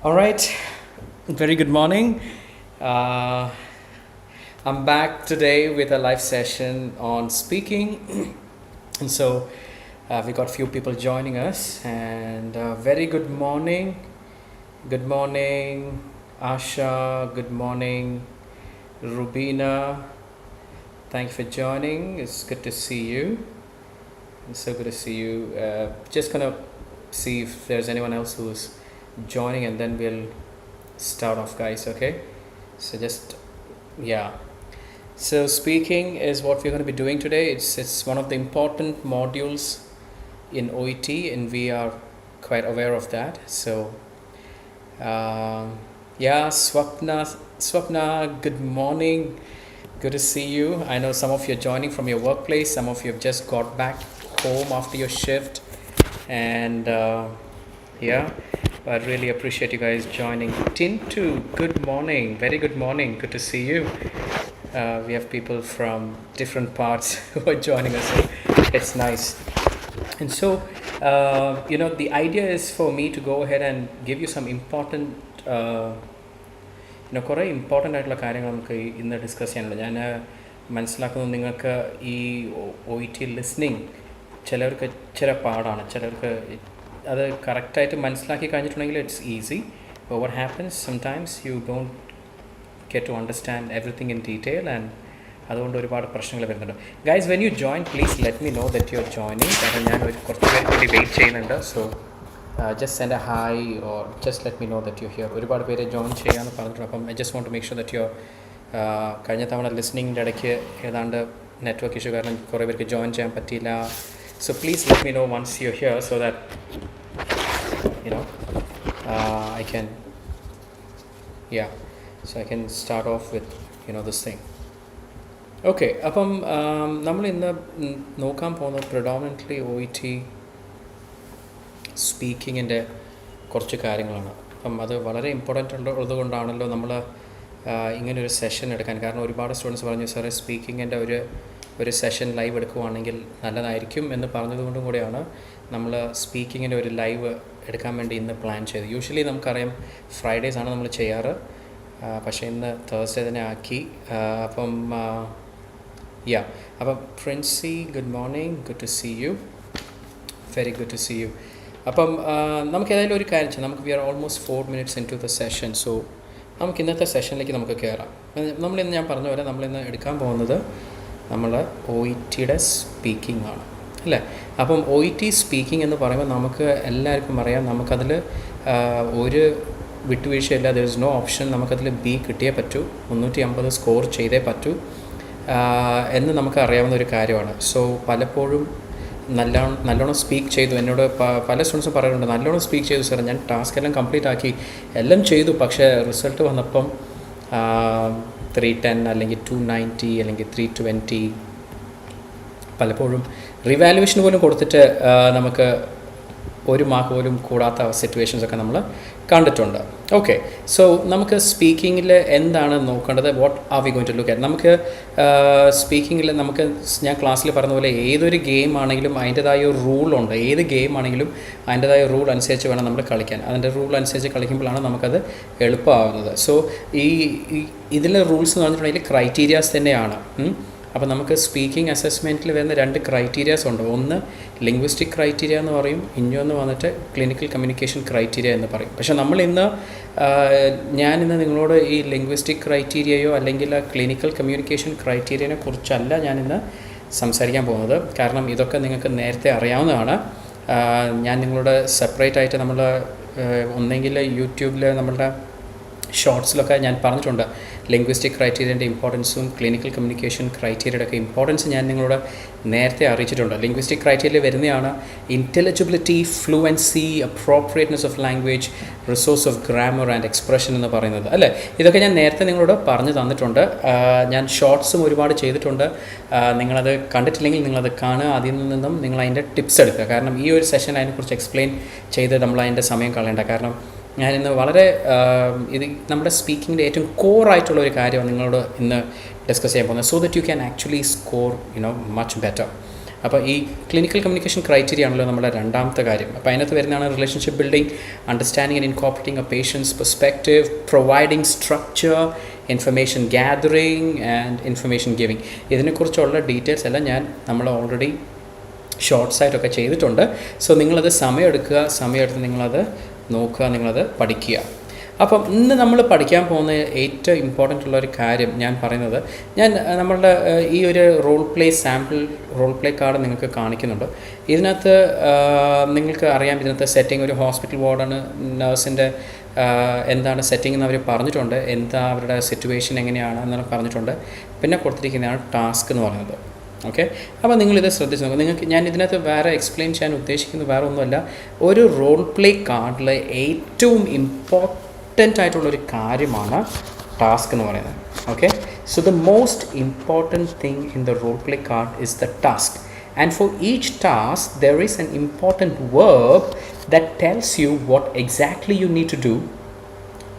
All right, very good morning. Uh, I'm back today with a live session on speaking, and so we got few people joining us. And very good morning. Good morning, Asha. Good morning, Rubina. Thank you for joining. It's good to see you. It's so good to see you. Just gonna see if there's anyone else who's joining, and then we'll start off, guys. Okay, so so speaking is what we're going to be doing today. It's one of the important modules in OET, and we are quite aware of that. So Swapna, good morning. Good to see you. I know some of you are joining from your workplace, some of you have just got back home after your shift, and I really appreciate you guys joining. Tintu, good morning. Very good morning. Good to see you. We have people from different parts who are joining us. It's nice. And so, the idea is for me to go ahead and give you some important, കുറേ important ആയിട്ടുള്ള കാര്യങ്ങൾ നമുക്ക് ഇന്ന് discuss ചെയ്യാനുള്ളത്. ഞാൻ മനസ്സിലാക്കുന്നത് നിങ്ങൾക്ക് ഈ OET ലിസ്ണിങ് ചിലർക്ക് ഇച്ചിരി പാടാണ്, ചിലർക്ക് അത് കറക്റ്റായിട്ട് മനസ്സിലാക്കി കഴിഞ്ഞിട്ടുണ്ടെങ്കിൽ it's easy. But what happens sometimes you don't get to understand everything in detail, and അതുകൊണ്ട് ഒരുപാട് പ്രശ്നങ്ങൾ വരുന്നുണ്ട്. Guys, when you join please let me know that you are joining. കാരണം ഞാൻ കുറച്ച് പേർക്ക് വേണ്ടി വെയിറ്റ് ചെയ്യുന്നുണ്ട്. So just send a hi or just let me know that you here. ഒരുപാട് പേര് ജോയിൻ ചെയ്യാമെന്ന് പറഞ്ഞിട്ടുണ്ട്. അപ്പം I just want to make sure that you കഴിഞ്ഞ തവണ ലിസ്ണിങ്ങിൻ്റെ ഇടയ്ക്ക് ഏതാണ്ട് നെറ്റ്വർക്ക് ഇഷ്യൂ കാരണം കുറേ പേർക്ക് ജോയിൻ ചെയ്യാൻ പറ്റിയില്ല. So please let me know once you're here so that I can start off with this thing. Okay, അപ്പം നമ്മൾ ഇന്ന് നോക്കാൻ പോകുന്നത് predominantly OET സ്പീക്കിങ്ങിൻ്റെ കുറച്ച് കാര്യങ്ങളാണ്. അപ്പം അത് വളരെ ഇമ്പോർട്ടൻ്റ് ഉള്ളതുകൊണ്ടാണല്ലോ നമ്മൾ ഇങ്ങനൊരു സെഷൻ എടുക്കാൻ. കാരണം ഒരുപാട് സ്റ്റുഡൻസ് പറഞ്ഞു, സാറേ സ്പീക്കിങ്ങിൻ്റെ ഒരു സെഷൻ ലൈവ് എടുക്കുവാണെങ്കിൽ നല്ലതായിരിക്കും എന്ന് പറഞ്ഞതുകൊണ്ടും കൂടിയാണ് നമ്മൾ സ്പീക്കിങ്ങിൻ്റെ ഒരു ലൈവ് എടുക്കാൻ വേണ്ടി ഇന്ന് പ്ലാൻ ചെയ്തത്. യൂഷ്വലി നമുക്കറിയാം ഫ്രൈഡേസ് ആണ് നമ്മൾ ചെയ്യാറ്, പക്ഷേ ഇന്ന് തേഴ്സ്ഡേ തന്നെ ആക്കി. അപ്പം ഫ്രൻസി, good morning, good to see you, very good to see you. അപ്പം നമുക്ക് ഏതായാലും ഒരു കാര്യം ചെയ്യാം. നമുക്ക് we are almost 4 minutes into the session. So നമുക്ക് ഇന്നത്തെ സെഷനിലേക്ക് നമുക്ക് കയറാം. നമ്മളിന്ന് ഞാൻ പറഞ്ഞ പോലെ നമ്മളിന്ന് എടുക്കാൻ പോകുന്നത് നമ്മൾ OETയുടെ സ്പീക്കിംഗ് ആണ്, അല്ലേ? അപ്പം OET സ്പീക്കിംഗ് എന്ന് പറയുമ്പോൾ നമുക്ക് എല്ലാവർക്കും അറിയാം, നമുക്കതിൽ ഒരു വിട്ടുവീഴ്ചയില്ല. There is no option. നമുക്കതിൽ B കിട്ടിയേ പറ്റൂ, 350 സ്കോർ ചെയ്തേ പറ്റൂ എന്ന് നമുക്ക് അറിയാവുന്ന ഒരു കാര്യമാണ്. സോ പലപ്പോഴും നല്ലോണം സ്പീക്ക് ചെയ്തു. എന്നോട് പല സ്റ്റുഡൻസും പറയാറുണ്ട്, നല്ലോണം സ്പീക്ക് ചെയ്തു സാർ, ഞാൻ ടാസ്ക് എല്ലാം കംപ്ലീറ്റ് ആക്കി, എല്ലാം ചെയ്തു, പക്ഷേ റിസൾട്ട് വന്നപ്പം 310 അല്ലെങ്കിൽ 290 അല്ലെങ്കിൽ 320, പലപ്പോഴും റിവാലുവേഷൻ പോലും കൊടുത്തിട്ട് നമുക്ക് ഒരു മാർക്ക് പോലും കൂടാത്ത സിറ്റുവേഷൻസൊക്കെ നമ്മൾ കണ്ടിട്ടുണ്ട്. ഓക്കെ, സോ നമുക്ക് സ്പീക്കിങ്ങിൽ എന്താണ് നോക്കേണ്ടത്? What are we going to look at? നമുക്ക് സ്പീക്കിങ്ങിൽ ഞാൻ ക്ലാസ്സിൽ പറഞ്ഞ പോലെ ഏതൊരു ഗെയിം ആണെങ്കിലും അതിൻ്റെതായ ഒരു റൂളുണ്ട്. ഏത് ഗെയിം ആണെങ്കിലും അതിൻ്റെതായ റൂൾ അനുസരിച്ച് വേണം നമ്മൾ കളിക്കാൻ. അതിൻ്റെ റൂൾ അനുസരിച്ച് കളിക്കുമ്പോഴാണ് നമുക്കത് എളുപ്പമാകുന്നത്. സോ ഇതിലെ റൂൾസ് എന്ന് പറഞ്ഞിട്ടുണ്ടെങ്കിൽ ക്രൈറ്റീരിയാസ് തന്നെയാണ്. അപ്പോൾ നമുക്ക് സ്പീക്കിംഗ് അസസ്മെൻറ്റിൽ വരുന്ന 2 ക്രൈറ്റീരിയാസ് ഉണ്ട്. ഒന്ന് ലിംഗ്വിസ്റ്റിക് ക്രൈറ്റീരിയ എന്ന് പറയും, ഇനിയൊന്ന് വന്നിട്ട് ക്ലിനിക്കൽ കമ്മ്യൂണിക്കേഷൻ ക്രൈറ്റീരിയ എന്ന് പറയും. പക്ഷേ ഞാനിന്ന് നിങ്ങളോട് ഈ ലിംഗ്വിസ്റ്റിക് ക്രൈറ്റീരിയയോ അല്ലെങ്കിൽ ക്ലിനിക്കൽ കമ്മ്യൂണിക്കേഷൻ ക്രൈറ്റീരിയനെ കുറിച്ചല്ല ഞാനിന്ന് സംസാരിക്കാൻ പോകുന്നത്. കാരണം ഇതൊക്കെ നിങ്ങൾക്ക് നേരത്തെ അറിയാവുന്നതാണ്. ഞാൻ നിങ്ങളോട് സെപ്പറേറ്റ് ആയിട്ട് നമ്മൾ ഒന്നെങ്കിൽ യൂട്യൂബിൽ നമ്മളുടെ ഷോർട്സിലൊക്കെ ഞാൻ പറഞ്ഞിട്ടുണ്ട്. ലിംഗ്വിസ്റ്റിക് ക്രൈറ്റീരിയൻ്റെ ഇമ്പോർട്ടൻസും ക്ലിനിക്കൽ കമ്മ്യൂണിക്കേഷൻ ക്രൈറ്റീരിയയുടെ ഒക്കെ ഇമ്പോർട്ടൻസ് ഞാൻ നിങ്ങളോട് നേരത്തെ അറിയിച്ചിട്ടുണ്ട്. ലിംഗ്വിസ്റ്റിക് ക്രൈറ്റീരിയയിൽ വരുന്നതാണ് intelligibility, fluency, appropriateness of language, resource of grammar and expression എന്ന് പറയുന്നത്, അല്ലേ? ഇതൊക്കെ ഞാൻ നേരത്തെ നിങ്ങളോട് പറഞ്ഞു തന്നിട്ടുണ്ട്. ഞാൻ ഷോർട്സും ഒരുപാട് ചെയ്തിട്ടുണ്ട്. നിങ്ങളത് കണ്ടിട്ടില്ലെങ്കിൽ നിങ്ങളത് കാണുക, അതിൽ നിന്നും നിങ്ങൾ അതിൻ്റെ ടിപ്സ് എടുക്കുക. കാരണം ഈ ഒരു സെഷൻ അതിനെക്കുറിച്ച് എക്സ്പ്ലെയിൻ ചെയ്ത് നമ്മൾ അതിൻ്റെ സമയം കളയേണ്ട. കാരണം ഞാനിന്ന് വളരെ ഇത് നമ്മുടെ സ്പീക്കിങ്ങിൻ്റെ ഏറ്റവും കോറായിട്ടുള്ള ഒരു കാര്യമാണ് നിങ്ങളോട് ഇന്ന് ഡിസ്കസ് ചെയ്യാൻ പോകുന്നത്. So that you can actually score much better. അപ്പോൾ ഈ ക്ലിനിക്കൽ കമ്മ്യൂണിക്കേഷൻ ക്രൈറ്റീരിയ ആണല്ലോ നമ്മുടെ രണ്ടാമത്തെ കാര്യം. അപ്പോൾ അതിനകത്ത് വരുന്നതാണ് relationship building, understanding and incorporating a patient's perspective, providing structure, information gathering and information giving. ഇതിനെക്കുറിച്ചുള്ള ഡീറ്റെയിൽസ് എല്ലാം നമ്മൾ ഓൾറെഡി ഷോർട്ട്സായിട്ടൊക്കെ ചെയ്തിട്ടുണ്ട്. സോ നിങ്ങളത് സമയമെടുത്ത് നിങ്ങളത് നോക്കുക, നിങ്ങളത് പഠിക്കുക. അപ്പം ഇന്ന് നമ്മൾ പഠിക്കാൻ പോകുന്ന ഏറ്റവും ഇമ്പോർട്ടൻ്റ് ഉള്ളൊരു കാര്യം ഞാൻ പറയുന്നത്, നമ്മളുടെ ഈ ഒരു സാമ്പിൾ റോൾ പ്ലേ കാർഡ് നിങ്ങൾക്ക് കാണിക്കുന്നുണ്ട്. ഇതിനകത്ത് നിങ്ങൾക്ക് അറിയാം, ഇതിനകത്ത് സെറ്റിംഗ് ഒരു ഹോസ്പിറ്റൽ വാർഡാണ്, നഴ്സിൻ്റെ എന്താണ് സെറ്റിംഗ് എന്ന് അവർ പറഞ്ഞിട്ടുണ്ട്, എന്താ അവരുടെ സിറ്റുവേഷൻ എങ്ങനെയാണ് എന്നൊക്കെ പറഞ്ഞിട്ടുണ്ട്. പിന്നെ കൊടുത്തിരിക്കുന്നതാണ് ടാസ്ക് എന്ന് പറയുന്നത്. ഓക്കെ, അപ്പോൾ നിങ്ങളിത് ശ്രദ്ധിച്ച് നോക്കുക. ഞാൻ ഇതിനകത്ത് വേറെ എക്സ്പ്ലെയിൻ ചെയ്യാൻ ഉദ്ദേശിക്കുന്നത് വേറെ ഒന്നുമല്ല, ഒരു റോൾ പ്ലേ കാർഡിൽ ഏറ്റവും ഇമ്പോർട്ടൻ്റ് ആയിട്ടുള്ളൊരു കാര്യമാണ് ടാസ്ക് എന്ന് പറയുന്നത്. Okay, so the most important thing in the role play card is the task. And for each task there is an important verb that tells you what exactly you need to do.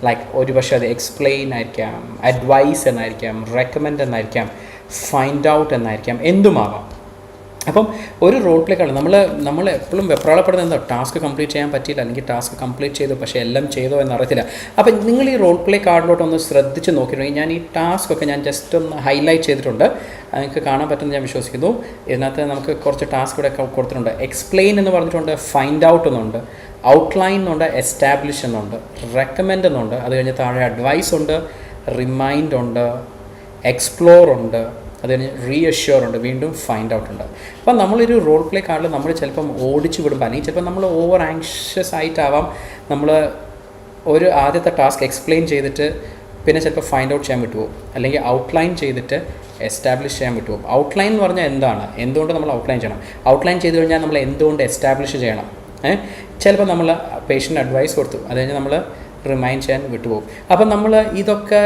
Like ഒരു പക്ഷേ അത് explain ആയിരിക്കാം, advise എന്നായിരിക്കാം, recommend എന്നായിരിക്കാം, find out എന്നായിരിക്കാം, എന്തുമാവാം. അപ്പം ഒരു റോൾ പ്ലേ കാർഡ് നമ്മൾ എപ്പോഴും വെപ്രാളപ്പെടുന്നത് എന്താ, ടാസ്ക് കംപ്ലീറ്റ് ചെയ്യാൻ പറ്റിയില്ല, അല്ലെങ്കിൽ ടാസ്ക് കംപ്ലീറ്റ് ചെയ്തു പക്ഷേ എല്ലാം ചെയ്തോ എന്നറിയത്തില്ല. അപ്പം നിങ്ങൾ ഈ റോൾ പ്ലേ കാർഡിലോട്ടൊന്ന് ശ്രദ്ധിച്ച് നോക്കിയിട്ടുണ്ടെങ്കിൽ ഞാൻ ഈ ടാസ്ക് ഒക്കെ ഞാൻ ജസ്റ്റ് ഒന്ന് ഹൈലൈറ്റ് ചെയ്തിട്ടുണ്ട്, നിങ്ങൾക്ക് കാണാൻ പറ്റുമെന്ന് ഞാൻ വിശ്വസിക്കുന്നു. ഇതിനകത്ത് നമുക്ക് കുറച്ച് ടാസ്ക് ഇവിടെ കൊടുത്തിട്ടുണ്ട്. എക്സ്പ്ലെയിൻ എന്ന് പറഞ്ഞിട്ടുണ്ട്, ഫൈൻഡ് ഔട്ട് എന്നുണ്ട്, ഔട്ട്ലൈൻ എന്നുണ്ട്, എസ്റ്റാബ്ലിഷ് എന്നുണ്ട്, റെക്കമെൻഡ് എന്നുണ്ട്, അത് കഴിഞ്ഞ് താഴെ അഡ്വൈസ് ഉണ്ട്, റിമൈൻഡ് ഉണ്ട്, എക്സ്പ്ലോർ ഉണ്ട്, അത് കഴിഞ്ഞ് റീഅഷ്യൂർ ഉണ്ട്, വീണ്ടും ഫൈൻഡ് ഔട്ട് ഉണ്ട്. അപ്പം നമ്മളൊരു റോൾ പ്ലേ കാർഡിൽ നമ്മൾ ചിലപ്പം ഓടിച്ച് വിടുമ്പോൾ, അല്ലെങ്കിൽ ചിലപ്പോൾ നമ്മൾ ഓവർ ആങ്ഷ്യസ് ആയിട്ടാവാം, നമ്മൾ ഒരു ആദ്യത്തെ ടാസ്ക് എക്സ്പ്ലെയിൻ ചെയ്തിട്ട് പിന്നെ ചിലപ്പോൾ ഫൈൻഡ് ഔട്ട് ചെയ്യാൻ വിട്ടുപോകും, അല്ലെങ്കിൽ ഔട്ട്ലൈൻ ചെയ്തിട്ട് എസ്റ്റാബ്ലിഷ് ചെയ്യാൻ വിട്ടുപോകും. ഔട്ട്ലൈൻ എന്ന് പറഞ്ഞാൽ എന്താണ്, എന്തുകൊണ്ട് നമ്മൾ ഔട്ട്ലൈൻ ചെയ്യണം, ഔട്ട്ലൈൻ ചെയ്ത് കഴിഞ്ഞാൽ നമ്മൾ എന്തുകൊണ്ട് എസ്റ്റാബ്ലിഷ് ചെയ്യണം. ചിലപ്പോൾ നമ്മൾ പേഷ്യൻ്റ് അഡ്വൈസ് കൊടുത്തു, അത് കഴിഞ്ഞ് നമ്മൾ റിമൈൻഡ് ചെയ്യാൻ വിട്ടുപോകും. അപ്പം നമ്മൾ ഇതൊക്കെ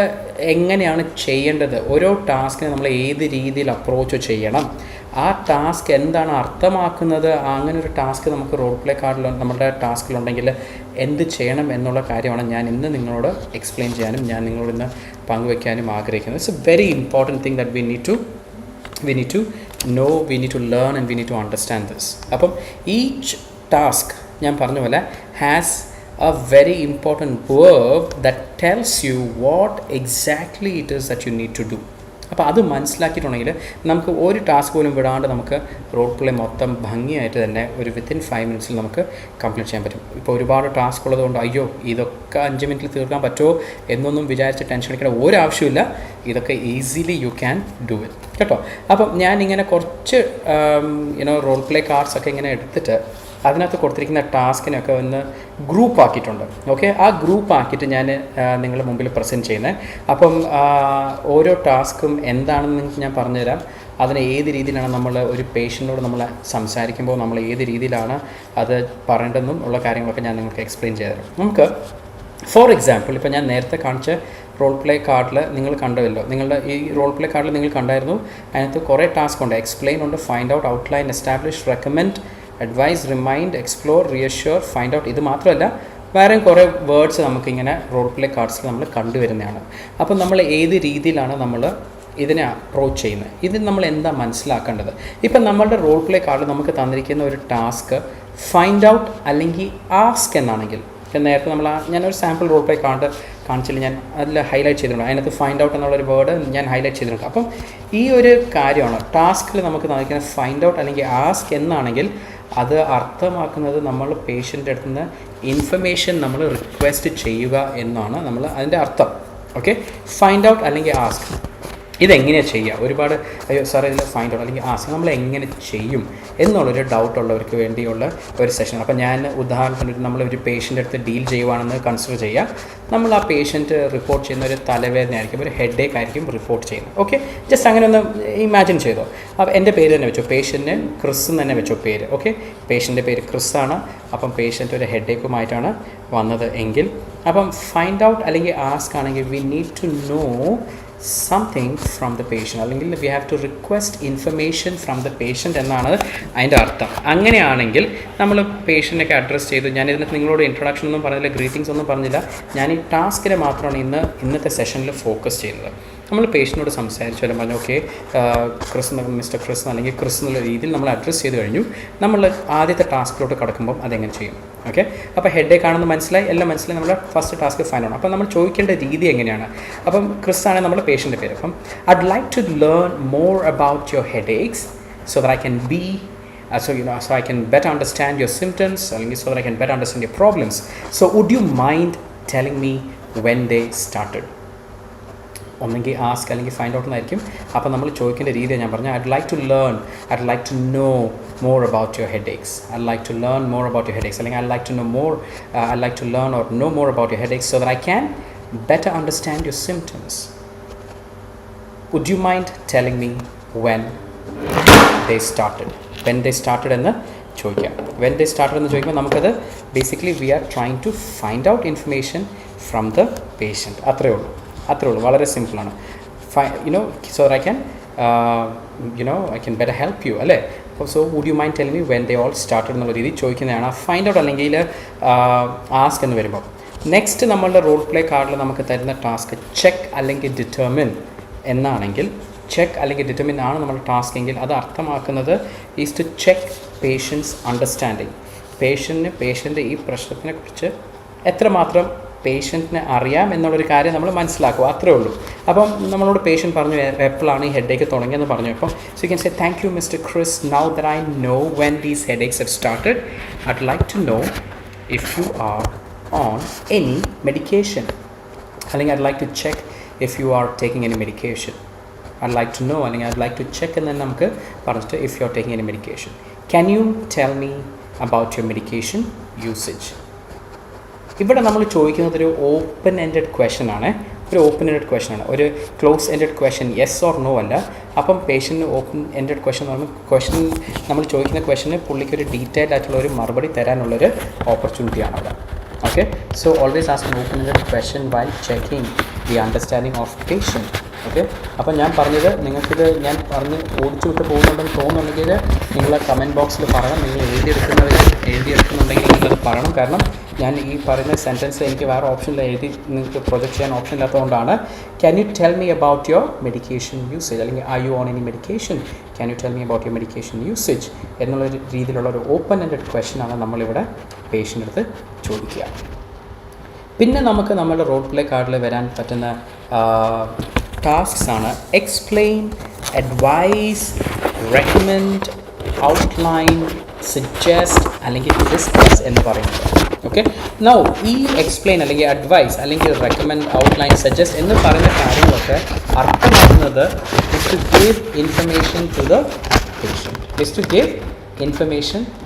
എങ്ങനെയാണ് ചെയ്യേണ്ടത്, ഓരോ ടാസ്കിനെ നമ്മൾ ഏത് രീതിയിൽ അപ്രോച്ച് ചെയ്യണം, ആ ടാസ്ക് എന്താണ് അർത്ഥമാക്കുന്നത്, അങ്ങനെ ഒരു ടാസ്ക് നമുക്ക് റോൾ പ്ലേ കാർഡിൽ നമ്മുടെ ടാസ്കിലുണ്ടെങ്കിൽ എന്ത് ചെയ്യണം എന്നുള്ള കാര്യമാണ് ഞാൻ ഇന്ന് നിങ്ങളോട് എക്സ്പ്ലെയിൻ ചെയ്യാനും ഞാൻ നിങ്ങളോട് ഇന്ന് പങ്കുവയ്ക്കാനും ആഗ്രഹിക്കുന്നത്. It's a very important thing that we need to know, we need to learn and we need to understand this. അപ്പം ഈച്ച് ടാസ്ക് ഞാൻ പറഞ്ഞ പോലെ has a very important verb that tells you what exactly it is that you need to do. അപ്പോൾ അത് മനസ്സിലാക്കിയിട്ടുണ്ടെങ്കിൽ നമുക്ക് ഒരു task പോലും വിടാണ്ട് നമുക്ക് റോൾ പ്ലേ മൊത്തം ഭംഗിയായിട്ട് തന്നെ ഒരു വിത്തിൻ 5 മിനിറ്റ്സിൽ നമുക്ക് കംപ്ലീറ്റ് ചെയ്യാൻ പറ്റും. ഇപ്പോൾ ഒരുപാട് ടാസ്ക് ഉള്ളതുകൊണ്ട് അയ്യോ ഇതൊക്കെ 5 മിനിറ്റിൽ തീർക്കാൻ പറ്റുമോ എന്നൊന്നും വിചാരിച്ച് ടെൻഷൻ അടിക്കേണ്ട ഒരാവശ്യമില്ല. ഇതൊക്കെ easily you can do it കേട്ടോ. അപ്പം ഞാനിങ്ങനെ കുറച്ച് റോൾ പ്ലേ കാർഡ്സ് ഒക്കെ ഇങ്ങനെ എടുത്തിട്ട് അതിനകത്ത് കൊടുത്തിരിക്കുന്ന ടാസ്കിനൊക്കെ ഒന്ന് ഗ്രൂപ്പ് ആക്കിയിട്ടുണ്ട്. ഓക്കെ, ആ ഗ്രൂപ്പ് ആക്കിയിട്ട് ഞാൻ നിങ്ങളുടെ മുമ്പിൽ പ്രസൻറ്റ് ചെയ്യുന്നത്. അപ്പം ഓരോ ടാസ്കും എന്താണെന്ന് നിങ്ങൾക്ക് ഞാൻ പറഞ്ഞുതരാം. അതിന് ഏത് രീതിയിലാണ് നമ്മൾ ഒരു പേഷ്യൻറ്റിനോട് നമ്മൾ സംസാരിക്കുമ്പോൾ നമ്മൾ ഏത് രീതിയിലാണ് അത് പറയേണ്ടതെന്നും ഉള്ള കാര്യങ്ങളൊക്കെ ഞാൻ നിങ്ങൾക്ക് എക്സ്പ്ലെയിൻ ചെയ്തുതരാം. നമുക്ക് ഫോർ എക്സാമ്പിൾ ഇപ്പോൾ ഞാൻ നേരത്തെ കാണിച്ച റോൾ പ്ലേ കാർഡിൽ നിങ്ങൾ കണ്ടല്ലോ, നിങ്ങളുടെ ഈ റോൾ പ്ലേ കാർഡിൽ നിങ്ങൾ കണ്ടായിരുന്നു, അതിനകത്ത് കുറേ ടാസ്ക് ഉണ്ട്. എക്സ്പ്ലെയിൻ ഉണ്ട്, find out, outline, establish, recommend, advise, remind, explore, reassure, find out. ഇത് മാത്രമല്ല വേറെയും കുറേ വേർഡ്സ് നമുക്കിങ്ങനെ റോൾ പ്ലേ കാർഡ്സിൽ നമ്മൾ കണ്ടുവരുന്നതാണ്. അപ്പം നമ്മൾ ഏത് രീതിയിലാണ് നമ്മൾ ഇതിനെ അപ്രോച്ച് ചെയ്യുന്നത്, ഇതിന് നമ്മൾ എന്താ മനസ്സിലാക്കേണ്ടത്. ഇപ്പം നമ്മളുടെ റോൾ പ്ലേ കാർഡിൽ നമുക്ക് തന്നിരിക്കുന്ന ഒരു ടാസ്ക് ഫൈൻഡ് ഔട്ട് അല്ലെങ്കിൽ ആസ്ക് എന്നാണെങ്കിൽ, നേരത്തെ ഞാനൊരു സാമ്പിൾ റോൾ പ്ലേ കാർഡ് കാണിച്ചില്ല, ഞാൻ അതിൽ ഹൈലൈറ്റ് ചെയ്തിട്ടുണ്ട്. അതിനകത്ത് ഫൈൻഡ് ഔട്ട് എന്നുള്ളൊരു വേർഡ് ഞാൻ ഹൈലൈറ്റ് ചെയ്തിട്ടുണ്ട്. അപ്പം ഈ ഒരു കാര്യമാണ് ടാസ്കിൽ നമുക്ക് തന്നിരിക്കുന്ന ഫൈൻഡ് ഔട്ട് അല്ലെങ്കിൽ ആസ്ക് എന്നാണെങ്കിൽ അത് അർത്ഥമാക്കുന്നത് നമ്മൾ പേഷ്യൻ്റെ അടുത്ത് നിന്ന് ഇൻഫർമേഷൻ നമ്മൾ റിക്വസ്റ്റ് ചെയ്യുക എന്നാണ് നമ്മൾ അതിൻ്റെ അർത്ഥം. ഓക്കെ, ഫൈൻഡ് ഔട്ട് അല്ലെങ്കിൽ ആസ്ക് ഇതെങ്ങനെയാണ് ചെയ്യുക. ഒരുപാട് അയ്യോ സാർ ഇതിൽ ഫൈൻഡ് ഔട്ട് അല്ലെങ്കിൽ ആസ്ക് നമ്മൾ എങ്ങനെ ചെയ്യും എന്നുള്ളൊരു ഡൗട്ടുള്ളവർക്ക് വേണ്ടിയുള്ള ഒരു സെഷൻ. അപ്പോൾ ഞാൻ ഉദാഹരണത്തിന് നമ്മളൊരു പേഷ്യൻ്റെ അടുത്ത് ഡീൽ ചെയ്യുവാണെന്ന് കൺസിഡർ ചെയ്യുക. നമ്മൾ ആ പേഷ്യൻറ്റ് റിപ്പോർട്ട് ചെയ്യുന്ന ഒരു തലവേദന ആയിരിക്കും, ഒരു ഹെഡ് ഏക്ക് ആയിരിക്കും റിപ്പോർട്ട് ചെയ്യുന്നത്. ഓക്കെ, ജസ്റ്റ് അങ്ങനെ ഒന്ന് ഇമാജിൻ ചെയ്തോ. അപ്പോൾ എൻ്റെ പേര് തന്നെ വെച്ചോ, പേഷ്യൻറ്റ് ക്രിസ് എന്ന് തന്നെ വെച്ചോ പേര്. ഓക്കെ, പേഷ്യൻ്റെ പേര് ക്രിസ് ആണ്. അപ്പം പേഷ്യൻ്റ് ഒരു ഹെഡ് ഏക്കുമായിട്ടാണ് വന്നത് എങ്കിൽ അപ്പം ഫൈൻഡ് ഔട്ട് അല്ലെങ്കിൽ ആസ്ക് ആണെങ്കിൽ we need to know something from the patient, അല്ലെങ്കിൽ we have to request information from the patient എന്നാണ് അതിൻ്റെ അർത്ഥം. അങ്ങനെയാണെങ്കിൽ നമ്മൾ പേഷ്യൻ്റൊക്കെ അഡ്രസ്സ് ചെയ്തു. ഞാനിതിനകത്ത് നിങ്ങളോട് ഇൻട്രൊഡക്ഷൻ ഒന്നും പറഞ്ഞില്ല, ഗ്രീറ്റിംഗ്സ് ഒന്നും പറഞ്ഞില്ല. ഞാൻ ഈ ടാസ്കിനെ മാത്രമാണ് ഇന്നത്തെ സെഷനിൽ ഫോക്കസ് ചെയ്യുന്നത്. നമ്മൾ പേഷ്യനോട് സംസാരിച്ചു എല്ലാം പറഞ്ഞു, ഓക്കെ ക്രിസ്, മിസ്റ്റർ ക്രിസ് അല്ലെങ്കിൽ ക്രിസ് എന്നുള്ള രീതിയിൽ നമ്മൾ അഡ്രസ്സ് ചെയ്ത് കഴിഞ്ഞു. നമ്മൾ ആദ്യത്തെ ടാസ്കിലോട്ട് കടക്കുമ്പം അതെങ്ങനെ ചെയ്യും? ഓക്കെ, അപ്പോൾ ഹെഡേക്ക് ആണെന്ന് മനസ്സിലായി, എല്ലാം മനസ്സിലായി. നമ്മുടെ ഫസ്റ്റ് ടാസ്ക് ഫൈൻ ആണ്. അപ്പോൾ നമ്മൾ ചോദിക്കേണ്ട രീതി എങ്ങനെയാണ്? അപ്പം ക്രിസ് ആണ് നമ്മുടെ പേഷ്യൻ്റെ പേര്. അപ്പം I'd like to learn more about your headaches so that I can be so I can better understand your symptoms, so that I can better understand your problems. So would you mind telling me when they started? ഒന്നെങ്കിൽ ask അല്ലെങ്കിൽ find out എന്നായിരിക്കും. അപ്പോൾ നമ്മൾ ചോദിക്കേണ്ട രീതിയാണ് ഞാൻ പറഞ്ഞത്. I'd like to know more about your headaches. I'd like to learn more about your headaches. അല്ലെങ്കിൽ I'd like to learn or know more about your headaches so that I can better understand your symptoms. Would you mind telling me when they started? When they started എന്ന് ചോദിക്കാം. When they started എന്ന് ചോദിക്കുമ്പോൾ നമുക്കത് basically we are trying to find out information from the patient. അത്രയേ ഉള്ളൂ. വളരെ സിമ്പിളാണ്. So that I can I can better help you, അല്ലേ? So would you mind telling me when they all started എന്നുള്ള രീതി ചോദിക്കുന്നതാണ്. ഫൈൻഡ് ഔട്ട് അല്ലെങ്കിൽ ask എന്ന് വരുമ്പോൾ നെക്സ്റ്റ് നമ്മളുടെ റോൾ പ്ലേ കാർഡിൽ നമുക്ക് തരുന്ന ടാസ്ക് ചെക്ക് അല്ലെങ്കിൽ ഡിറ്റർമിൻ എന്നാണെങ്കിൽ, ചെക്ക് അല്ലെങ്കിൽ ഡിറ്റർമിൻ ആണ് നമ്മുടെ ടാസ്ക് എങ്കിൽ അത് അർത്ഥമാക്കുന്നത് is to check patient's understanding. പേഷ്യൻ്റെ ഈ പ്രശ്നത്തിനെക്കുറിച്ച് എത്രമാത്രം പേഷ്യൻറ്റിനെ അറിയാം എന്നുള്ളൊരു കാര്യം നമ്മൾ മനസ്സിലാക്കുക, അത്രേ ഉള്ളൂ. അപ്പം നമ്മളോട് പേഷ്യൻ്റ് പറഞ്ഞു എപ്പോഴാണ് ഈ ഹെഡേക്ക് തുടങ്ങിയെന്ന് പറഞ്ഞു. അപ്പം so you can say thank you mister Chris, now that I know when these headaches have started, I'd like to know if you are on any medication, അല്ലെങ്കിൽ I'd like to check if you are taking any medication. I'd like to know, അല്ലെങ്കിൽ I'd like to check എന്ന് നമുക്ക് പറഞ്ഞിട്ട് if you are taking any medication. Can you tell me about your medication usage? ഇവിടെ നമ്മൾ ചോദിക്കുന്നത് ഒരു open ended question ആണ്. ഒരു close ended question, yes or no അല്ല. അപ്പം പേഷ്യൻറ്റ് ഓപ്പൺ എൻഡഡ് ക്വസ്റ്റൻ എന്ന് പറയുമ്പോൾ നമ്മൾ ചോദിക്കുന്ന ക്വസ്റ്റന് പുള്ളിക്ക് ഒരു ഡീറ്റെയിൽഡ് ആയിട്ടുള്ള ഒരു മറുപടി തരാനുള്ളൊരു ഓപ്പർച്യൂണിറ്റിയാണ് അവിടെ. Okay, so always ask an open-ended question while checking the understanding of patient. Okay, അപ്പോൾ ഞാൻ പറഞ്ഞത് നിങ്ങൾക്കിത് ഞാൻ പറഞ്ഞ് ഓടിച്ചു വിട്ട് പോകുന്നുണ്ടെന്ന് തോന്നുന്നുണ്ടെങ്കിൽ നിങ്ങൾ കമൻറ്റ് ബോക്സിൽ പറയണം. നിങ്ങൾ എഴുതിയെടുക്കുന്നുണ്ടെങ്കിൽ നിങ്ങളത് പറയണം. കാരണം ഞാൻ ഈ പറയുന്ന സെൻറ്റൻസ് എനിക്ക് വേറെ ഓപ്ഷനിൽ എഴുതി നിങ്ങൾക്ക് പ്രൊജക്റ്റ് ചെയ്യാൻ ഓപ്ഷൻ ഇല്ലാത്തതുകൊണ്ടാണ്. Can you tell me about your medication usage, അല്ലെങ്കിൽ are you on any medication, can you tell me about your medication usage എന്നുള്ളൊരു രീതിയിലുള്ള ഒരു ഓപ്പൺ എൻഡഡ് ക്വസ്റ്റനാണ് നമ്മളിവിടെ പേഷ്യൻ്റ് അടുത്ത് ചോദിക്കുക. പിന്നെ നമുക്ക് നമ്മുടെ റോൾ പ്ലേ കാർഡിൽ വരാൻ പറ്റുന്ന ടാസ്ക്സ് ആണ് explain, advise, recommend, outline, suggest അല്ലെങ്കിൽ ഡിസ്കസ് എന്ന് പറയുന്നത്. ഓക്കെ, നൗ ഈ എക്സ്പ്ലെയിൻ അല്ലെങ്കിൽ അഡ്വൈസ് അല്ലെങ്കിൽ റെക്കമെൻഡ്, ഔട്ട്ലൈൻ, സജസ്റ്റ് എന്ന് പറയുന്ന കാര്യങ്ങളൊക്കെ അർത്ഥമാക്കുന്നത് is to give information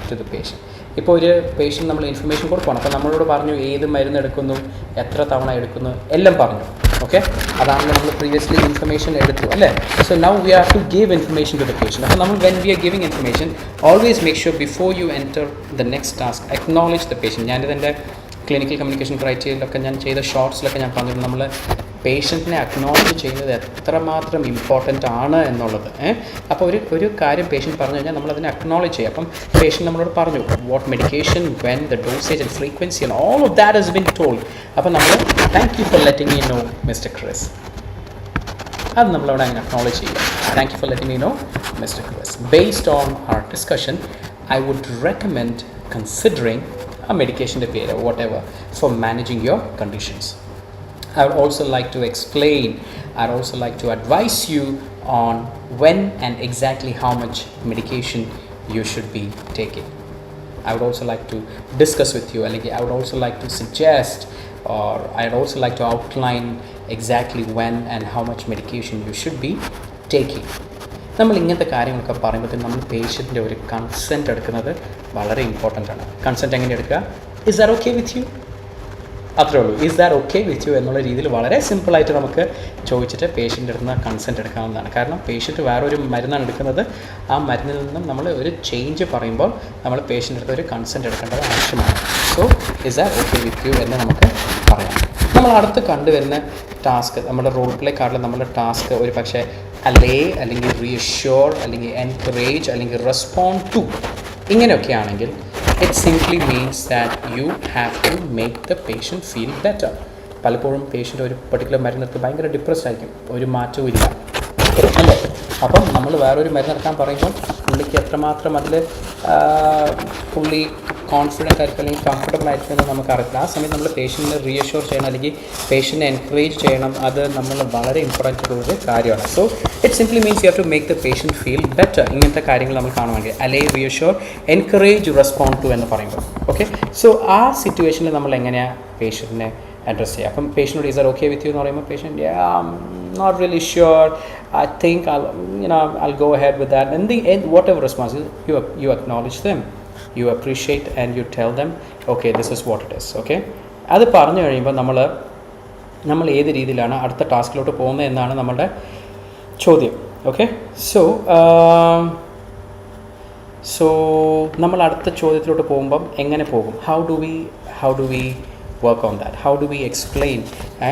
to the patient. ഇപ്പോൾ ഒരു പേഷ്യൻ്റ് നമ്മൾ ഇൻഫർമേഷൻ കൊടുക്കണം. അപ്പോൾ നമ്മളോട് പറഞ്ഞു ഏത് മരുന്ന് എടുക്കുന്നു, എത്ര തവണ എടുക്കുന്നു, എല്ലാം പറഞ്ഞു. ഓക്കെ, അതാണല്ലോ നമ്മൾ പ്രീവിയസ്ലി ഇൻഫർമേഷൻ എടുത്തു അല്ലേ. So now we have to give information to the patient. അപ്പോൾ നമ്മൾ when we are giving information always make sure before you enter the next task acknowledge the patient. ഞാനിതെൻ്റെ ക്ലിനിക്കൽ കമ്മ്യൂണിക്കേഷൻ ക്രൈറ്റീരിയയിലൊക്കെ ഞാൻ ചെയ്ത ഷോർട്സിലൊക്കെ ഞാൻ പറഞ്ഞിട്ടുണ്ട്, നമ്മൾ പേഷ്യൻറ്റിനെ അക്നോളജ് ചെയ്യുന്നത് എത്രമാത്രം ഇമ്പോർട്ടൻ്റ് ആണ് എന്നുള്ളത്. അപ്പോൾ ഒരു കാര്യം പേഷ്യൻറ്റ് പറഞ്ഞു കഴിഞ്ഞാൽ നമ്മളതിനെ അക്നോളജ് ചെയ്യും. അപ്പം പേഷ്യൻറ്റ് നമ്മളോട് പറഞ്ഞു what medication, when, the dosage and frequency and all of that has been told. അപ്പോൾ നമ്മൾ thank you for letting me know mister Chris, അത് നമ്മളവിടെ അങ്ങനെ അക്നോളജ് ചെയ്യുക. Thank you for letting me know mister Chris. Based on our discussion I would recommend considering ആ മെഡിക്കേഷൻ്റെ പേര് whatever for managing your conditions. I would also like to explain, I'd also like to advise you on when and exactly how much medication you should be taking. I would also like to discuss with you, I would also like to suggest, or I'd also like to outline exactly when and how much medication you should be taking. നമ്മൾ ഇങ്ങനത്തെ കാര്യങ്ങളൊക്കെ പറയുമ്പോഴത്തേക്കും നമ്മൾ പേഷ്യൻറ്റിൻ്റെ ഒരു consent എടുക്കുന്നത് വളരെ important ആണ്. Consent എങ്ങനെ എടുക്കുക? Is that okay with U? അത്രേ ഉള്ളൂ. Is that okay with U എന്നുള്ള രീതിയിൽ വളരെ സിമ്പിളായിട്ട് നമുക്ക് ചോദിച്ചിട്ട് പേഷ്യൻ്റ് എടുക്കുന്ന കൺസെൻറ്റ് എടുക്കാവുന്നതാണ്. കാരണം പേഷ്യൻറ്റ് വേറൊരു മരുന്നാണ് എടുക്കുന്നത്, ആ മരുന്നിൽ നിന്നും നമ്മൾ ഒരു ചേഞ്ച് പറയുമ്പോൾ നമ്മൾ പേഷ്യൻ്റ് അടുത്ത് ഒരു കൺസെൻറ്റ് എടുക്കേണ്ടത് ആവശ്യമാണ്. So is that okay with you എന്ന് നമുക്ക് പറയാം. നമ്മൾ അടുത്ത് കണ്ടുവരുന്ന ടാസ്ക്, നമ്മുടെ റോൾ പ്ലേ കാർഡിൽ നമ്മുടെ ടാസ്ക് ഒരു പക്ഷേ അലേ അല്ലെങ്കിൽ റീഅഷ്യൂർ അല്ലെങ്കിൽ എൻകറേജ് അല്ലെങ്കിൽ റെസ്പോണ്ട് ടു ഇങ്ങനെയൊക്കെ ആണെങ്കിൽ it simply means that you have to make the patient feel better. പലപ്പോഴും പേഷ്യൻ്റ് ഒരു പർട്ടിക്കുലർ മരുന്നെടുത്ത് ഭയങ്കര ഡിപ്രസ്ഡ് ആയിരിക്കും, ഒരു മാറ്റവും ഇല്ല അല്ലേ. അപ്പം നമ്മൾ വേറൊരു മരുന്നെടുക്കാൻ പറയുമ്പോൾ പുള്ളിക്ക് എത്രമാത്രം അതിൽ പുള്ളി കോൺഫിഡൻ്റ് ആയിരിക്കും അല്ലെങ്കിൽ കംഫർട്ടബിൾ ആയിരിക്കും എന്ന് നമുക്കറിയില്ല. ആ സമയത്ത് നമ്മൾ പേഷ്യൻറ്റിനെ റീഅഷ്യൂർ ചെയ്യണം അല്ലെങ്കിൽ പേഷ്യൻറ്റിനെ എൻകറേജ് ചെയ്യണം. അത് നമ്മൾ വളരെ ഇമ്പോർട്ടൻ്റ് ആയിട്ടുള്ളൊരു കാര്യമാണ്. So it simply means you have to make the patient feel better. ഇങ്ങനത്തെ കാര്യങ്ങൾ നമ്മൾ കാണുവാണെങ്കിൽ allay, reassure, encourage, respond to എന്ന് പറയുമ്പോൾ ഓക്കെ. സോ ആ സിറ്റുവേഷനിൽ നമ്മൾ എങ്ങനെയാണ് പേഷ്യൻറ്റിനെ അഡ്രസ്സ് ചെയ്യുക? അപ്പം പേഷ്യൻറ്റോട് is are okay with you എന്ന് പറയുമ്പോൾ patient not really sure, I think I'll go ahead with that, and whatever response you acknowledge them, you appreciate and you tell them okay, this is what it is. Okay, അത് പറഞ്ഞു കഴിയുമ്പോൾ നമ്മൾ ഏത് രീതിയിലാണ് അടുത്ത ടാസ്കിലോട്ട് പോകുന്നത് എന്നാണ് നമ്മുടെ ചോദ്യം. ഓക്കെ, സോ നമ്മൾ അടുത്ത ചോദ്യത്തിലോട്ട് പോകുമ്പം എങ്ങനെ പോകും? how do we work on that? How do we explain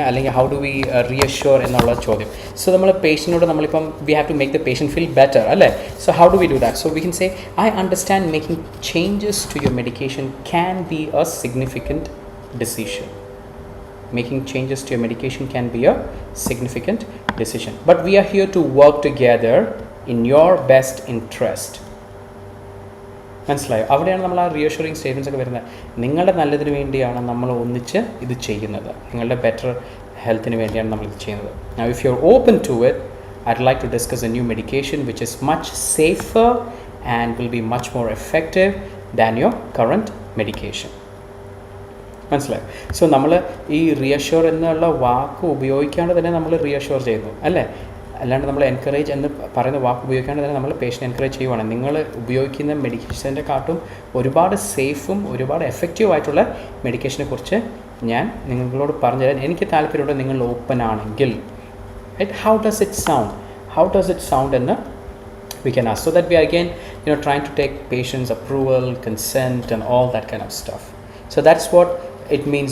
അല്ലെങ്കിൽ how do we reassure എന്നുള്ള ചോദ്യം. സോ നമ്മൾ പേഷ്യൻറ്റിനോട് നമ്മളിപ്പം we have to make the patient feel better അല്ലേ. so how do we do that? So we can say I understand making changes to your medication can be a significant decision. Making changes to your medication can be a significant decision, but we are here to work together in your best interest. മനസ്സിലായോ? അവിടെയാണ് നമ്മൾ ആ റിയഷറിങ് statements ഒക്കെ വരുന്നത്. നിങ്ങളുടെ നല്ലതിന് വേണ്ടിയാണ് നമ്മൾ ഒന്നിച്ച് ഇത് ചെയ്യുന്നത്, നിങ്ങളുടെ ബെറ്റർ ഹെൽത്തിന് വേണ്ടിയാണ് നമ്മളിത് ചെയ്യുന്നത്. Now if you're open to it, I'd like to discuss a new medication which is much safer and will be much more effective than your current medication. മനസ്സിലായോ? സോ നമ്മൾ ഈ റിയഷ്യൂർ എന്നുള്ള വാക്ക് ഉപയോഗിക്കാണ്ട് തന്നെ നമ്മൾ റിയഷ്യൂർ ചെയ്യുന്നു അല്ലേ. അല്ലാണ്ട് നമ്മൾ എൻകറേജ് എന്ന് പറയുന്ന വാക്ക് ഉപയോഗിക്കാണ്ട് തന്നെ നമ്മൾ പേഷ്യൻ്റ് എൻകറേജ് ചെയ്യുവാണ്. നിങ്ങൾ ഉപയോഗിക്കുന്ന മെഡിക്കേഷൻ്റെ കാട്ടും ഒരുപാട് സേഫും ഒരുപാട് എഫക്റ്റീവായിട്ടുള്ള മെഡിക്കേഷനെ കുറിച്ച് ഞാൻ നിങ്ങളോട് പറഞ്ഞു തരാൻ എനിക്ക് താല്പര്യമുണ്ട്. നിങ്ങൾ ഓപ്പൺ ആണെങ്കിൽ how does it sound എന്ന് we can ask, so that we are again trying to take patient's approval, consent and all that kind of stuff. So that's what it means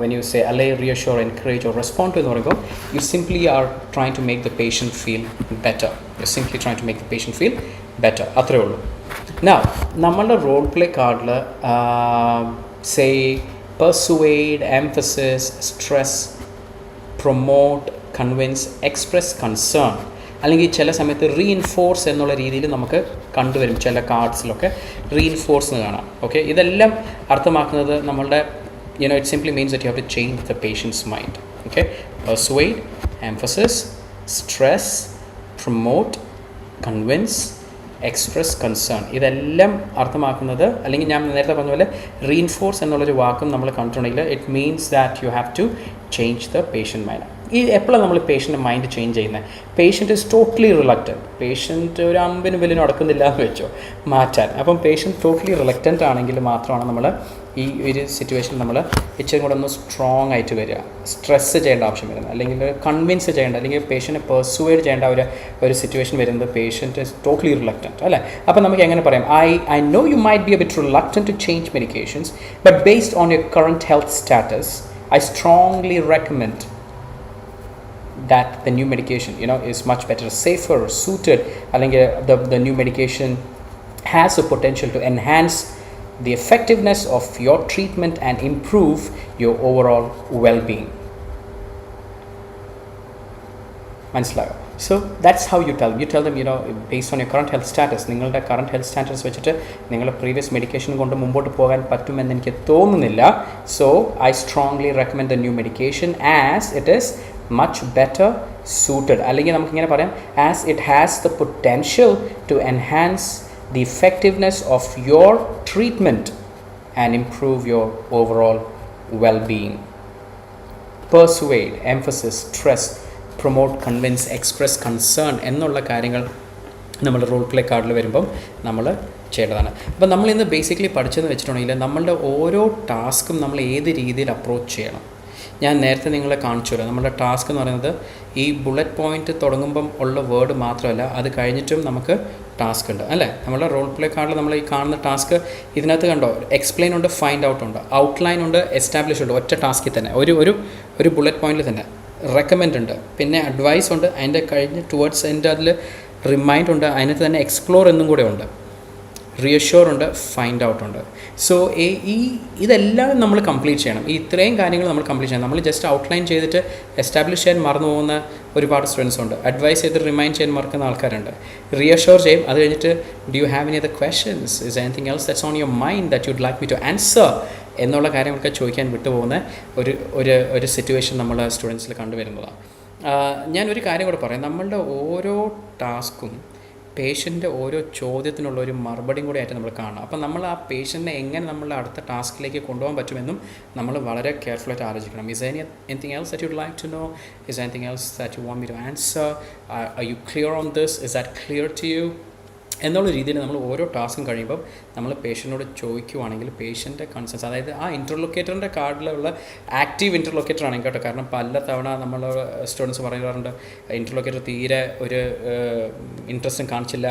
when you say allay, reassure, encourage or respond to the you simply are trying to make the patient feel better. You're simply trying to make the patient feel better. അത്രേ ഉള്ളൂ. Now നമ്മളുടെ role play കാർഡിൽ say persuade, emphasis, stress, promote, convince, express concern അല്ലെങ്കിൽ ചില സമയത്ത് reinforce എന്നുള്ള രീതിയിൽ നമുക്ക് കണ്ടുവരും. ചില കാർഡ്സിലൊക്കെ റീഇൻഫോഴ്സ് എന്ന് കാണാം. ഓക്കെ, ഇതെല്ലാം അർത്ഥമാക്കുന്നത് നമ്മളുടെ it simply means that you have to change the patient's mind. Okay, persuade, emphasis, stress, promote, convince, express concern. ഇതെല്ലാം അർത്ഥമാക്കുന്നത് അല്ലെങ്കിൽ ഞാൻ നേരത്തെ പറഞ്ഞ പോലെ റീഇൻഫോഴ്സ് എന്നുള്ളൊരു വാക്കും നമ്മൾ കണ്ടിട്ടുണ്ടെങ്കിൽ it means that you have to change the patient mind. ഈ എപ്പോഴാണ് നമ്മൾ പേഷ്യൻ്റെ മൈൻഡ് ചേഞ്ച് ചെയ്യുന്നത്? Patient is totally reluctant. Patient ഒരു അമ്പിന് വില്ലിന് നടക്കുന്നില്ല എന്ന് വെച്ചോ മാറ്റാൻ. അപ്പം പേഷ്യൻ്റ് ടോട്ടലി റിലക്റ്റൻ്റ് ആണെങ്കിൽ മാത്രമാണ് നമ്മൾ ഈ ഒരു സിറ്റുവേഷൻ നമ്മൾ ഇച്ചിരി കൂടെ ഒന്ന് സ്ട്രോങ് ആയിട്ട് വരിക. സ്ട്രെസ്സ് ചെയ്യേണ്ട ആവശ്യം വരുന്നത് അല്ലെങ്കിൽ കൺവിൻസ് ചെയ്യേണ്ട അല്ലെങ്കിൽ പേഷ്യൻറ്റിനെ പെർസുവേഡ് ചെയ്യേണ്ട ഒരു സിറ്റുവേഷൻ വരുന്നത് പേഷ്യൻറ്റ് ഇസ് ടോട്ടലി റിലക്റ്റൻറ്റ് അല്ലേ. അപ്പോൾ നമുക്ക് എങ്ങനെ പറയാം? I know you might be a bit reluctant to change medications, but based on your current health status I strongly recommend that the new medication is much better, safer, suited, അല്ലെങ്കിൽ the new medication has a potential to enhance the effectiveness of your treatment and improve your overall well-being. മനസ്സിലായോ? So that's how you tell them based on your current health status, നിങ്ങളുടെ current health status വെച്ചിട്ട് നിങ്ങളുടെ previous medication കൊണ്ട് മുമ്പോട്ട് പോകാൻ പറ്റുമെന്ന് എനിക്ക് തോന്നുന്നില്ല. So I strongly recommend the new medication as it is much better suited, അല്ലെങ്കിൽ നമുക്ക് ഇങ്ങനെ പറയാം, as it has the potential to enhance the effectiveness of your treatment and improve your overall well-being. Persuade, emphasis, stress, promote, convince, express concern എന്നുള്ള കാര്യങ്ങൾ നമ്മൾ role play കാർഡിൽ വരുമ്പം നമ്മൾ ചെയ്യേണ്ടതാണ്. അപ്പോൾ നമ്മളിന്ന് ബേസിക്കലി പഠിച്ചതെന്ന് വെച്ചിട്ടുണ്ടെങ്കിൽ നമ്മളുടെ ഓരോ ടാസ്ക്കും നമ്മൾ ഏത് രീതിയിൽ അപ്രോച്ച് ചെയ്യണം. ഞാൻ നേരത്തെ നിങ്ങളെ കാണിച്ചു തരാം. നമ്മുടെ ടാസ്ക് എന്ന് പറയുന്നത് ഈ ബുള്ളറ്റ് പോയിൻ്റ് തുടങ്ങുമ്പം ഉള്ള വേർഡ് മാത്രമല്ല, അത് കഴിഞ്ഞിട്ടും നമുക്ക് ടാസ്ക് ഉണ്ട് അല്ലേ. നമ്മുടെ റോൾ പ്ലേ കാർഡിൽ നമ്മൾ ഈ കാണുന്ന ടാസ്ക് ഇതിനകത്ത് കണ്ടോ, എക്സ്പ്ലെയിൻ ഉണ്ട്, ഫൈൻഡ് ഔട്ട് ഉണ്ട്, ഔട്ട്ലൈൻ ഉണ്ട്, എസ്റ്റാബ്ലിഷ് ഉണ്ട്. ഒറ്റ ടാസ്കിൽ തന്നെ ഒരു ഒരു ബുള്ളറ്റ് പോയിന്റിൽ തന്നെ റെക്കമെൻഡ് ഉണ്ട്, പിന്നെ അഡ്വൈസ് ഉണ്ട്, അതിൻ്റെ കഴിഞ്ഞ് ടുവേർഡ്സ് എൻ്റെ അതിൽ റിമൈൻഡ് ഉണ്ട്, അതിനകത്ത് തന്നെ എക്സ്പ്ലോർ എന്നും കൂടെ ഉണ്ട്, റിയഷ്യൂർ ഉണ്ട്, ഫൈൻഡ് ഔട്ട് ഉണ്ട്. സോ ഇതെല്ലാം നമ്മൾ കംപ്ലീറ്റ് ചെയ്യണം. ഈ ഇത്രയും കാര്യങ്ങൾ നമ്മൾ കംപ്ലീറ്റ് ചെയ്യണം. നമ്മൾ ജസ്റ്റ് ഔട്ട്ലൈൻ ചെയ്തിട്ട് എസ്റ്റാബ്ലിഷ് ചെയ്യാൻ മറന്നു പോകുന്ന ഒരുപാട് സ്റ്റുഡൻസ് ഉണ്ട്. അഡ്വൈസ് ചെയ്ത് റിമൈൻഡ് ചെയ്യാൻ മറക്കുന്ന ആൾക്കാരുണ്ട്. റിയഷ്യൂർ ചെയ്യും. അത് കഴിഞ്ഞിട്ട് do you have any other questions, is anything else that's on your mind that you'd like me to answer എന്നുള്ള കാര്യങ്ങളൊക്കെ ചോദിക്കാൻ വിട്ടുപോകുന്ന ഒരു സിറ്റുവേഷൻ നമ്മൾ സ്റ്റുഡൻസിൽ കണ്ടുവരുന്നതാണ്. ഞാനൊരു കാര്യം കൂടെ പറയാം. നമ്മളുടെ ഓരോ ടാസ്കും പേഷ്യൻ്റെ ഓരോ ചോദ്യത്തിനുള്ള ഒരു മറുപടിയും കൂടെ ആയിട്ട് നമ്മൾ കാണണം. അപ്പം നമ്മൾ ആ പേഷ്യൻറ്റിനെ എങ്ങനെ നമ്മളുടെ അടുത്ത ടാസ്കിലേക്ക് കൊണ്ടുപോകാൻ പറ്റുമെന്നും നമ്മൾ വളരെ കെയർഫുള്ളായിട്ട് ആലോചിക്കണം. Is anything else that you'd like to know, is anything else that you want me to answer, are you clear on this, is that clear to you എന്നുള്ള രീതിയിൽ നമ്മൾ ഓരോ ടാസ്കും കഴിയുമ്പം നമ്മൾ പേഷ്യൻറ്റിനോട് ചോദിക്കുവാണെങ്കിൽ പേഷ്യൻ്റെ കൺസേൺസ്, അതായത് ആ ഇൻ്റർലൊക്കേറ്ററിൻ്റെ കാർഡിലുള്ള ആക്റ്റീവ് ഇൻ്റർലൊക്കേറ്റർ ആണെങ്കിൽ കേട്ടോ. കാരണം പല തവണ നമ്മൾ സ്റ്റുഡൻസ് പറയാറുണ്ട് ഇൻ്റർലൊക്കേറ്റർ തീരെ ഒരു ഇൻട്രസ്റ്റും കാണിച്ചില്ല.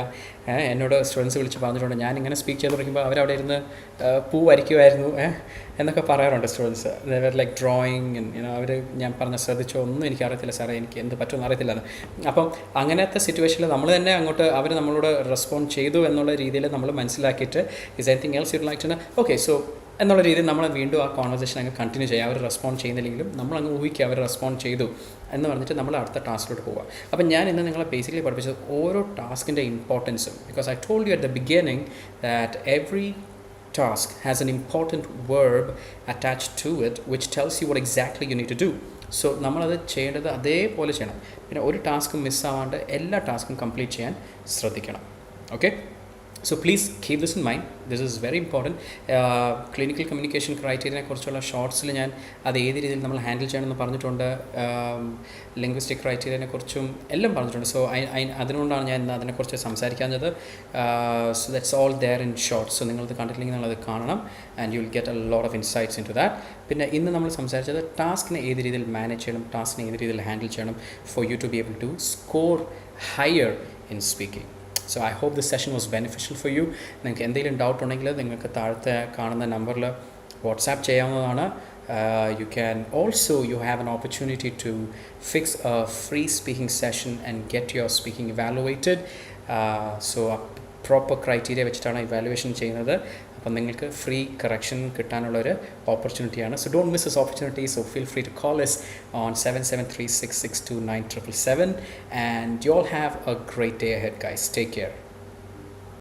എന്നോട് സ്റ്റുഡൻസ് വിളിച്ച് പറഞ്ഞിട്ടുണ്ട്, ഞാനിങ്ങനെ സ്പീക്ക് ചെയ്ത് തുടങ്ങുമ്പോൾ അവരവിടെ ഇരുന്ന് പൂ വരയ്ക്കുമായിരുന്നു എന്നൊക്കെ പറയാറുണ്ട് സ്റ്റുഡൻസ്. ലൈക്ക് ഡ്രോയിങ്, അവർ ഞാൻ പറഞ്ഞ ശ്രദ്ധിച്ചോ ഒന്നും എനിക്കറിയത്തില്ല സാറേ, എനിക്ക് എന്ത് പറ്റുമെന്ന് അറിയത്തില്ലെന്ന്. അപ്പം അങ്ങനത്തെ സിറ്റുവേഷനിൽ നമ്മൾ തന്നെ അങ്ങോട്ട് അവർ നമ്മളോട് റെസ്പോണ്ട് ചെയ്തു എന്നുള്ള രീതിയിൽ നമ്മൾ മനസ്സിലാക്കിയിട്ട് is anything else you'd like to know, okay so എന്നുള്ള രീതിയിൽ നമ്മൾ വീണ്ടും ആ കോൺവെർസേഷൻ അങ്ങ് കണ്ടിന്യൂ ചെയ്യുക. അവർ റെസ്പോണ്ട് ചെയ്യുന്നില്ലെങ്കിലും നമ്മൾ അങ്ങ് ഊഹിക്കുക അവർ റെസ്പോണ്ട് ചെയ്തു എന്ന് പറഞ്ഞിട്ട് നമ്മൾ അടുത്ത ടാസ്കിലോട്ട് പോവുക. അപ്പം ഞാൻ ഇന്ന് നിങ്ങളെ ബേസിക്കലി പഠിപ്പിച്ചത് ഓരോ ടാസ്കിൻ്റെ ഇമ്പോർട്ടൻസും, because I told you at the beginning that every task has an important verb attached to it which tells you what exactly you need to do. So നമ്മളത് ചെയ്യേണ്ടത് അതേപോലെ ചെയ്യണം. പിന്നെ ഒരു ടാസ്കും മിസ്സാവാണ്ട് എല്ലാ ടാസ്കും കംപ്ലീറ്റ് ചെയ്യാൻ ശ്രദ്ധിക്കണം. Okay, so please keep this in mind, this is very important. Clinical communication ക്രൈറ്റീരിയനെ കുറിച്ചുള്ള ഷോർട്സിൽ ഞാൻ അത് ഏത് രീതിയിൽ നമ്മൾ ഹാൻഡിൽ ചെയ്യണമെന്ന് പറഞ്ഞിട്ടുണ്ട്. ലിംഗ്വിസ്റ്റിക് ക്രൈറ്റീരിയനെ കുറിച്ചും എല്ലാം പറഞ്ഞിട്ടുണ്ട്. സോ അതുകൊണ്ടാണ് ഞാൻ ഇന്ന് അതിനെക്കുറിച്ച് സംസാരിക്കാഞ്ഞത്. So that's all there in shorts. So നിങ്ങളത് കണ്ടിട്ടില്ലെങ്കിൽ നിങ്ങളത് കാണണം and you will get a lot of insights into that. പിന്നെ ഇന്ന് നമ്മൾ സംസാരിച്ചത് ടാസ്കിനെ ഏത് രീതിയിൽ മാനേജ് ചെയ്യണം, ടാസ്കിനെ ഏത് രീതിയിൽ ഹാൻഡിൽ ചെയ്യണം for you to be able to score higher in speaking. So I hope this session was beneficial for you. നിങ്ങൾക്ക് എന്തെങ്കിലും ഡൗട്ട് ഉണ്ടെങ്കിൽ നിങ്ങൾക്ക് താഴത്തെ കാണുന്ന നമ്പറിൽ വാട്സാപ്പ് ചെയ്യാവുന്നതാണ്. You have an opportunity to fix a free speaking session and get your speaking evaluated. So a proper criteria വെച്ചിട്ടാണ് evaluation ചെയ്യുന്നത്. അപ്പം നിങ്ങൾക്ക് ഫ്രീ കറക്ഷൻ കിട്ടാനുള്ളൊരു ഓപ്പർച്യൂണിറ്റിയാണ്. So don't miss this opportunity. So feel free to call us on 7736629777 and you all have a great day ahead, guys. Take care.